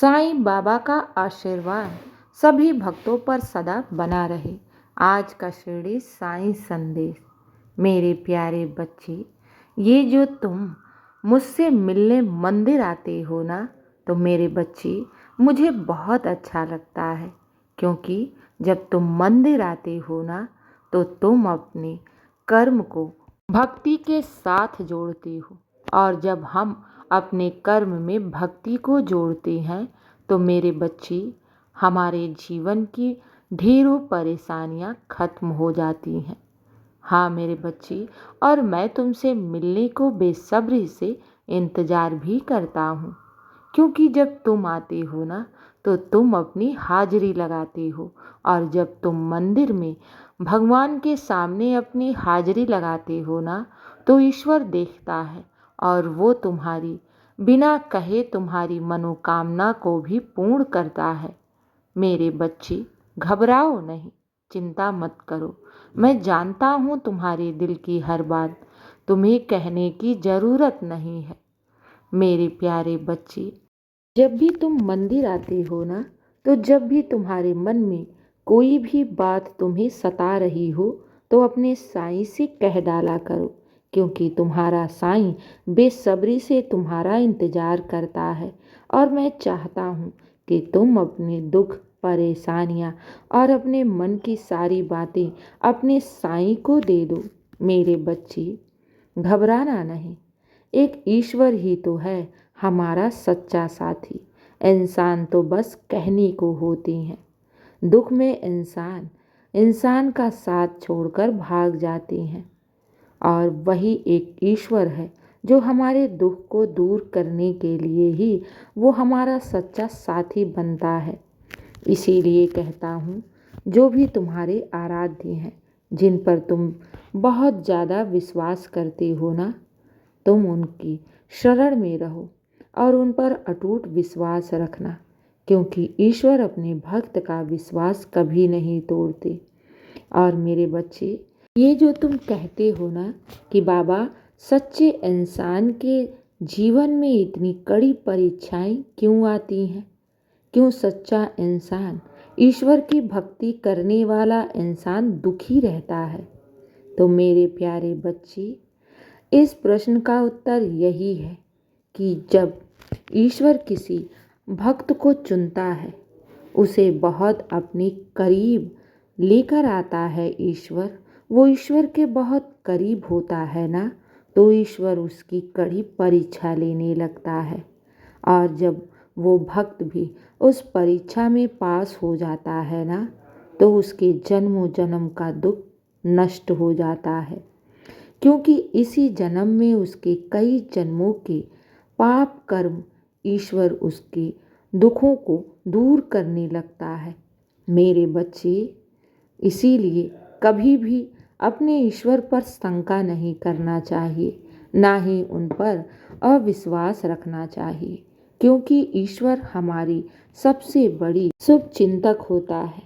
साईं बाबा का आशीर्वाद सभी भक्तों पर सदा बना रहे। आज का शिरडी साईं संदेश। मेरे प्यारे बच्चे, ये जो तुम मुझसे मिलने मंदिर आते हो ना, तो मेरे बच्चे मुझे बहुत अच्छा लगता है, क्योंकि जब तुम मंदिर आते हो ना, तो तुम अपने कर्म को भक्ति के साथ जोड़ते हो। और जब हम अपने कर्म में भक्ति को जोड़ते हैं, तो मेरे बच्चे, हमारे जीवन की ढेरों परेशानियां खत्म हो जाती हैं। हाँ मेरे बच्चे, और मैं तुमसे मिलने को बेसब्री से इंतज़ार भी करता हूँ, क्योंकि जब तुम आते हो ना, तो तुम अपनी हाजिरी लगाते हो। और जब तुम मंदिर में भगवान के सामने अपनी हाजिरी लगाते हो ना, तो ईश्वर देखता है और वो तुम्हारी बिना कहे तुम्हारी मनोकामना को भी पूर्ण करता है। मेरे बच्चे, घबराओ नहीं, चिंता मत करो। मैं जानता हूँ तुम्हारे दिल की हर बात, तुम्हें कहने की ज़रूरत नहीं है। मेरे प्यारे बच्चे, जब भी तुम मंदिर आते हो ना, तो जब भी तुम्हारे मन में कोई भी बात तुम्हें सता रही हो, तो अपने साईं से कह डाला करो, क्योंकि तुम्हारा साईं बेसब्री से तुम्हारा इंतज़ार करता है। और मैं चाहता हूँ कि तुम अपने दुख, परेशानियाँ और अपने मन की सारी बातें अपने साईं को दे दो। मेरे बच्चे, घबराना नहीं, एक ईश्वर ही तो है हमारा सच्चा साथी। इंसान तो बस कहने को होते हैं। दुख में इंसान का साथ छोड़कर भाग जाते हैं, और वही एक ईश्वर है जो हमारे दुख को दूर करने के लिए ही वो हमारा सच्चा साथी बनता है। इसीलिए कहता हूँ, जो भी तुम्हारे आराध्य हैं, जिन पर तुम बहुत ज़्यादा विश्वास करते हो ना, तुम उनकी शरण में रहो और उन पर अटूट विश्वास रखना, क्योंकि ईश्वर अपने भक्त का विश्वास कभी नहीं तोड़ते। और मेरे बच्चे, ये जो तुम कहते हो ना कि बाबा, सच्चे इंसान के जीवन में इतनी कड़ी परीक्षाएं क्यों आती हैं? क्यों सच्चा इंसान, ईश्वर की भक्ति करने वाला इंसान दुखी रहता है? तो मेरे प्यारे बच्चे, इस प्रश्न का उत्तर यही है कि जब ईश्वर किसी भक्त को चुनता है, उसे बहुत अपने करीब लेकर आता है ईश्वर, वो ईश्वर के बहुत करीब होता है ना, तो ईश्वर उसकी कड़ी परीक्षा लेने लगता है। और जब वो भक्त भी उस परीक्षा में पास हो जाता है ना, तो उसके जन्मों जन्म का दुख नष्ट हो जाता है, क्योंकि इसी जन्म में उसके कई जन्मों के पाप कर्म ईश्वर उसके दुखों को दूर करने लगता है। मेरे बच्चे, इसीलिए कभी भी अपने ईश्वर पर शंका नहीं करना चाहिए, ना ही उन पर अविश्वास रखना चाहिए, क्योंकि ईश्वर हमारी सबसे बड़ी शुभ चिंतक होता है।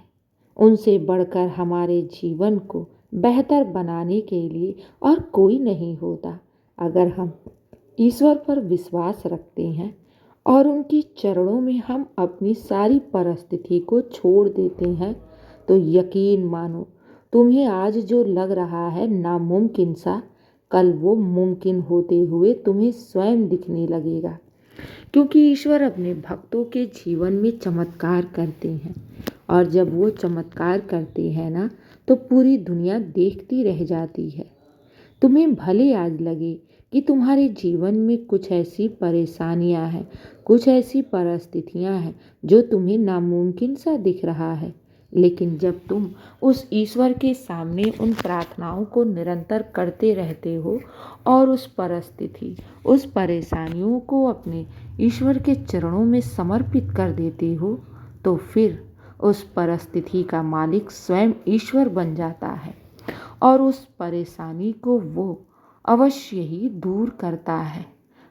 उनसे बढ़कर हमारे जीवन को बेहतर बनाने के लिए और कोई नहीं होता। अगर हम ईश्वर पर विश्वास रखते हैं और उनकी चरणों में हम अपनी सारी परिस्थिति को छोड़ देते हैं, तो यकीन मानो, तुम्हें आज जो लग रहा है नामुमकिन सा, कल वो मुमकिन होते हुए तुम्हें स्वयं दिखने लगेगा। क्योंकि ईश्वर अपने भक्तों के जीवन में चमत्कार करते हैं, और जब वो चमत्कार करते हैं ना, तो पूरी दुनिया देखती रह जाती है। तुम्हें भले आज लगे कि तुम्हारे जीवन में कुछ ऐसी परेशानियां हैं, कुछ ऐसी परिस्थितियां हैं जो तुम्हें नामुमकिन सा दिख रहा है, लेकिन जब तुम उस ईश्वर के सामने उन प्रार्थनाओं को निरंतर करते रहते हो और उस परिस्थिति, उस परेशानियों को अपने ईश्वर के चरणों में समर्पित कर देते हो, तो फिर उस परिस्थिति का मालिक स्वयं ईश्वर बन जाता है, और उस परेशानी को वो अवश्य ही दूर करता है।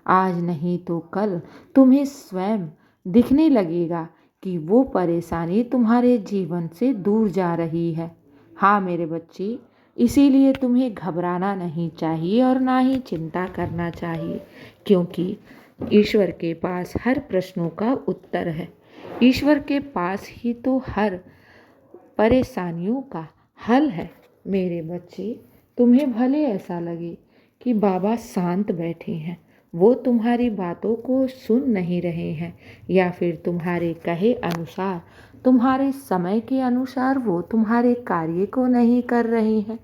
आज नहीं तो कल तुम्हें स्वयं दिखने लगेगा कि वो परेशानी तुम्हारे जीवन से दूर जा रही है। हाँ मेरे बच्चे, इसीलिए तुम्हें घबराना नहीं चाहिए और ना ही चिंता करना चाहिए, क्योंकि ईश्वर के पास हर प्रश्नों का उत्तर है। ईश्वर के पास ही तो हर परेशानियों का हल है। मेरे बच्चे, तुम्हें भले ऐसा लगे कि बाबा शांत बैठे हैं, वो तुम्हारी बातों को सुन नहीं रहे हैं, या फिर तुम्हारे कहे अनुसार, तुम्हारे समय के अनुसार वो तुम्हारे कार्य को नहीं कर रहे हैं,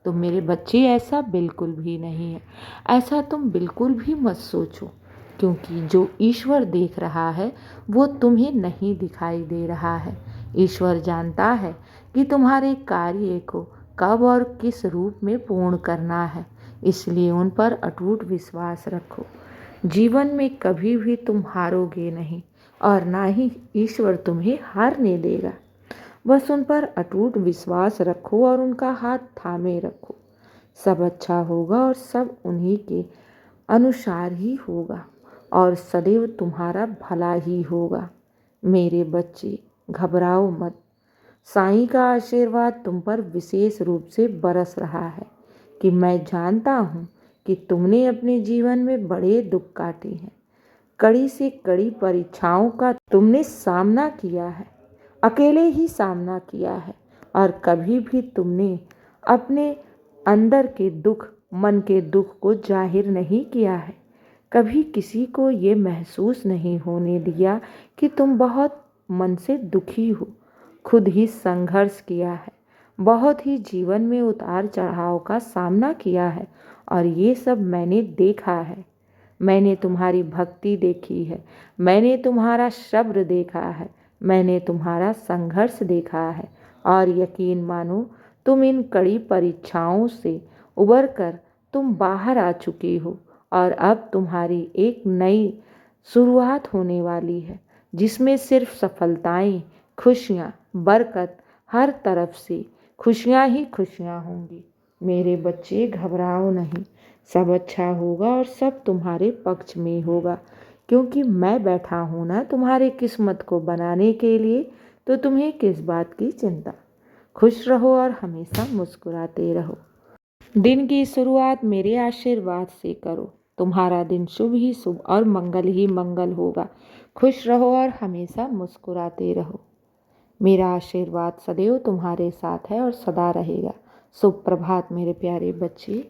तो मेरे बच्चे ऐसा बिल्कुल भी नहीं है। ऐसा तुम बिल्कुल भी मत सोचो, क्योंकि जो ईश्वर देख रहा है वो तुम्हें नहीं दिखाई दे रहा है। ईश्वर जानता है कि तुम्हारे कार्य को कब और किस रूप में पूर्ण करना है, इसलिए उन पर अटूट विश्वास रखो। जीवन में कभी भी तुम हारोगे नहीं और ना ही ईश्वर तुम्हें हारने देगा। बस उन पर अटूट विश्वास रखो और उनका हाथ थामे रखो। सब अच्छा होगा और सब उन्हीं के अनुसार ही होगा और सदैव तुम्हारा भला ही होगा। मेरे बच्चे, घबराओ मत। साईं का आशीर्वाद तुम पर विशेष रूप से बरस रहा है कि मैं जानता हूँ कि तुमने अपने जीवन में बड़े दुख काटे हैं। कड़ी से कड़ी परीक्षाओं का तुमने सामना किया है, अकेले ही सामना किया है, और कभी भी तुमने अपने अंदर के दुख, मन के दुख को जाहिर नहीं किया है। कभी किसी को ये महसूस नहीं होने दिया कि तुम बहुत मन से दुखी हो। खुद ही संघर्ष किया है, बहुत ही जीवन में उतार चढ़ाव का सामना किया है, और ये सब मैंने देखा है। मैंने तुम्हारी भक्ति देखी है, मैंने तुम्हारा सब्र देखा है, मैंने तुम्हारा संघर्ष देखा है, और यकीन मानो तुम इन कड़ी परीक्षाओं से उबर कर तुम बाहर आ चुकी हो, और अब तुम्हारी एक नई शुरुआत होने वाली है, जिसमें सिर्फ सफलताएं, खुशियाँ, बरकत, हर तरफ से खुशियाँ ही खुशियाँ होंगी। मेरे बच्चे, घबराओ नहीं, सब अच्छा होगा और सब तुम्हारे पक्ष में होगा, क्योंकि मैं बैठा हूँ ना तुम्हारे किस्मत को बनाने के लिए, तो तुम्हें किस बात की चिंता। खुश रहो और हमेशा मुस्कुराते रहो। दिन की शुरुआत मेरे आशीर्वाद से करो। तुम्हारा दिन शुभ ही शुभ और मंगल ही मंगल होगा। खुश रहो और हमेशा मुस्कुराते रहो। मेरा आशीर्वाद सदैव तुम्हारे साथ है और सदा रहेगा। शुभ प्रभात मेरे प्यारे बच्चे।